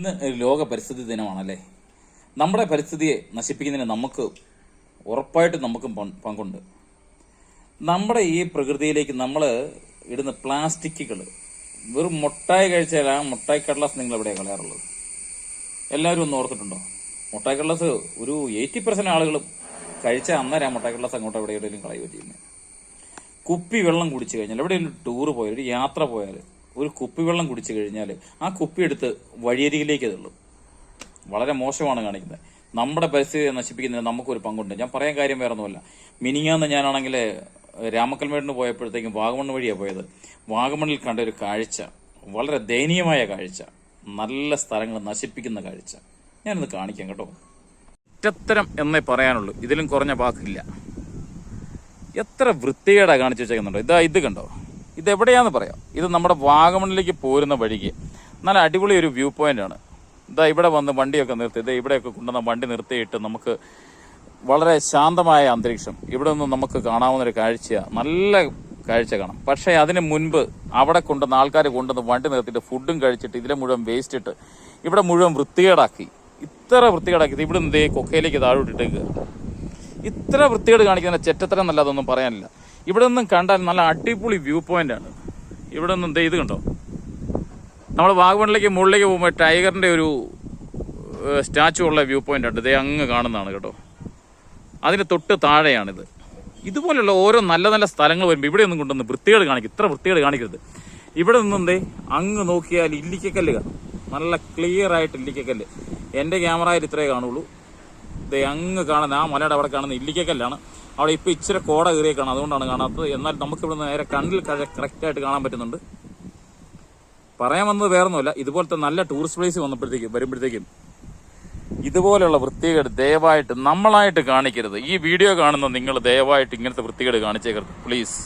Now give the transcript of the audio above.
ഇന്ന് ലോക പരിസ്ഥിതി ദിനമാണല്ലേ. നമ്മുടെ പരിസ്ഥിതിയെ നശിപ്പിക്കുന്നതിന് നമുക്ക് ഉറപ്പായിട്ടും നമുക്കും പങ്കുണ്ട്. നമ്മുടെ ഈ പ്രകൃതിയിലേക്ക് നമ്മൾ ഇടുന്ന പ്ലാസ്റ്റിക്കുകൾ, വെറും മുട്ടായി കഴിച്ചാൽ ആ മുട്ടായി കടലാസ് നിങ്ങൾ എവിടെയാണ് കളയാറുള്ളത്? എല്ലാവരും ഒന്ന് ഓർത്തിട്ടുണ്ടോ? മുട്ടായി കടലാസ് ഒരു 80% ആളുകളും കഴിച്ചാൽ അന്നേരം ആ മുട്ടായി കടലാസ് അങ്ങോട്ട് എവിടെയെങ്കിലും കളയുകയോ ചെയ്യുന്നത്. കുപ്പി വെള്ളം കുടിച്ചു കഴിഞ്ഞാൽ, എവിടെയെങ്കിലും ടൂറ് പോയാൽ, ഒരു യാത്ര പോയാൽ ഒരു കുപ്പി വെള്ളം കുടിച്ചു കഴിഞ്ഞാൽ ആ കുപ്പി എടുത്ത് വഴിയരികിലേക്ക് തള്ളും. വളരെ മോശമാണ് കാണിക്കുന്നത്. നമ്മുടെ പരിസ്ഥിതിയെ നശിപ്പിക്കുന്നതിന് നമുക്കൊരു പങ്കുണ്ട്. ഞാൻ പറയാൻ കാര്യം വേറെ ഒന്നുമല്ല. മിനിങ്ങാന്ന് ഞാനാണെങ്കിൽ രാമക്കൽമേടിന് പോയപ്പോഴത്തേക്കും വാഗമൺ വഴിയാണ് പോയത്. വാഗമണ്ണിൽ കണ്ട ഒരു കാഴ്ച, വളരെ ദയനീയമായ കാഴ്ച, നല്ല സ്ഥലങ്ങൾ നശിപ്പിക്കുന്ന കാഴ്ച ഞാനിന്ന് കാണിക്കാം കേട്ടോ. ഒറ്റത്തരം എന്നേ പറയാനുള്ളൂ, ഇതിലും കുറഞ്ഞ വാക്കില്ല. എത്ര വൃത്തികേടാ കാണിച്ചു വെച്ചേക്കുന്നുണ്ടോ. ഇത് കണ്ടോ, ഇതെവിടെയാന്ന് പറയാം. ഇത് നമ്മുടെ വാഗമണിലേക്ക് പോരുന്ന വഴിക്ക് നല്ല അടിപൊളി ഒരു വ്യൂ പോയിന്റ് ആണ്. ഇവിടെ വന്ന് വണ്ടിയൊക്കെ നിർത്തി, ഇവിടെയൊക്കെ കൊണ്ടുവന്ന വണ്ടി നിർത്തിയിട്ട് നമുക്ക് വളരെ ശാന്തമായ അന്തരീക്ഷം, ഇവിടെ നിന്ന് നമുക്ക് കാണാവുന്ന ഒരു കാഴ്ച, നല്ല കാഴ്ച കാണാം. പക്ഷേ അതിന് മുൻപ് അവിടെ കൊണ്ടുവന്ന ആൾക്കാർ കൊണ്ടുവന്ന് വണ്ടി നിർത്തിയിട്ട് ഫുഡും കഴിച്ചിട്ട് ഇതിലെ മുഴുവൻ വേസ്റ്റ് ഇട്ട് ഇവിടെ മുഴുവൻ വൃത്തികേടാക്കി. ഇത്ര വൃത്തികേടാക്കി ഇവിടെ നിന്ന് കൊക്കയിലേക്ക് താഴോട്ടിട്ടേക്ക്. ഇത്ര വൃത്തികേട് കാണിക്കുന്ന ചെറ്റത്തരം എന്നല്ലാതൊന്നും പറയാനില്ല. ഇവിടെ നിന്നും കണ്ടാൽ നല്ല അടിപൊളി വ്യൂ പോയിന്റ് ആണ്. ഇവിടെ നിന്നും ഇത് കണ്ടോ, നമ്മൾ വാഗമണിലേക്ക് മുകളിലേക്ക് പോകുമ്പോൾ ടൈഗറിന്റെ ഒരു സ്റ്റാച്ചു ഉള്ള വ്യൂ പോയിന്റ് ഉണ്ട്. അങ്ങ് കാണുന്നതാണ് കേട്ടോ. അതിന് തൊട്ട് താഴെയാണിത്. ഇതുപോലുള്ള ഓരോ നല്ല നല്ല സ്ഥലങ്ങൾ വരുമ്പോൾ ഇവിടെ ഒന്നും കൊണ്ടുവന്ന് വൃത്തികേട് കാണിക്കും. ഇത്ര വൃത്തികേട് കാണിക്കരുത്. ഇവിടെ നിന്നും അങ്ങ് നോക്കിയാൽ ഇല്ലിക്കക്കല്ല് കാണും. നല്ല ക്ലിയർ ആയിട്ട് ഇല്ലിക്കക്കല്ല്. എൻ്റെ ക്യാമറയിൽ ഇത്രേ കാണുള്ളൂ. അങ്ങ് കാണുന്ന ആ മലയുടെ അവിടെ കാണുന്ന ഇല്ലിക്കക്കല്ലാണ്. അവിടെ ഇപ്പം ഇച്ചിരി കോട കയറിയേക്കാണ്, അതുകൊണ്ടാണ് കാണാത്തത്. എന്നാൽ നമുക്കിവിടെ നേരെ കണ്ണിൽ കറക്റ്റായിട്ട് കാണാൻ പറ്റുന്നുണ്ട്. പറയാൻ വന്നത് വേറൊന്നുമില്ല, ഇതുപോലത്തെ നല്ല ടൂറിസ്റ്റ് പ്ലേസ് വരുമ്പോഴത്തേക്കും ഇതുപോലെയുള്ള വൃത്തികേട് ദയവായിട്ട് നമ്മളായിട്ട് കാണിക്കരുത്. ഈ വീഡിയോ കാണുന്ന നിങ്ങൾ ദയവായിട്ട് ഇങ്ങനത്തെ വൃത്തികേട് കാണിച്ചേക്കരുത് പ്ലീസ്.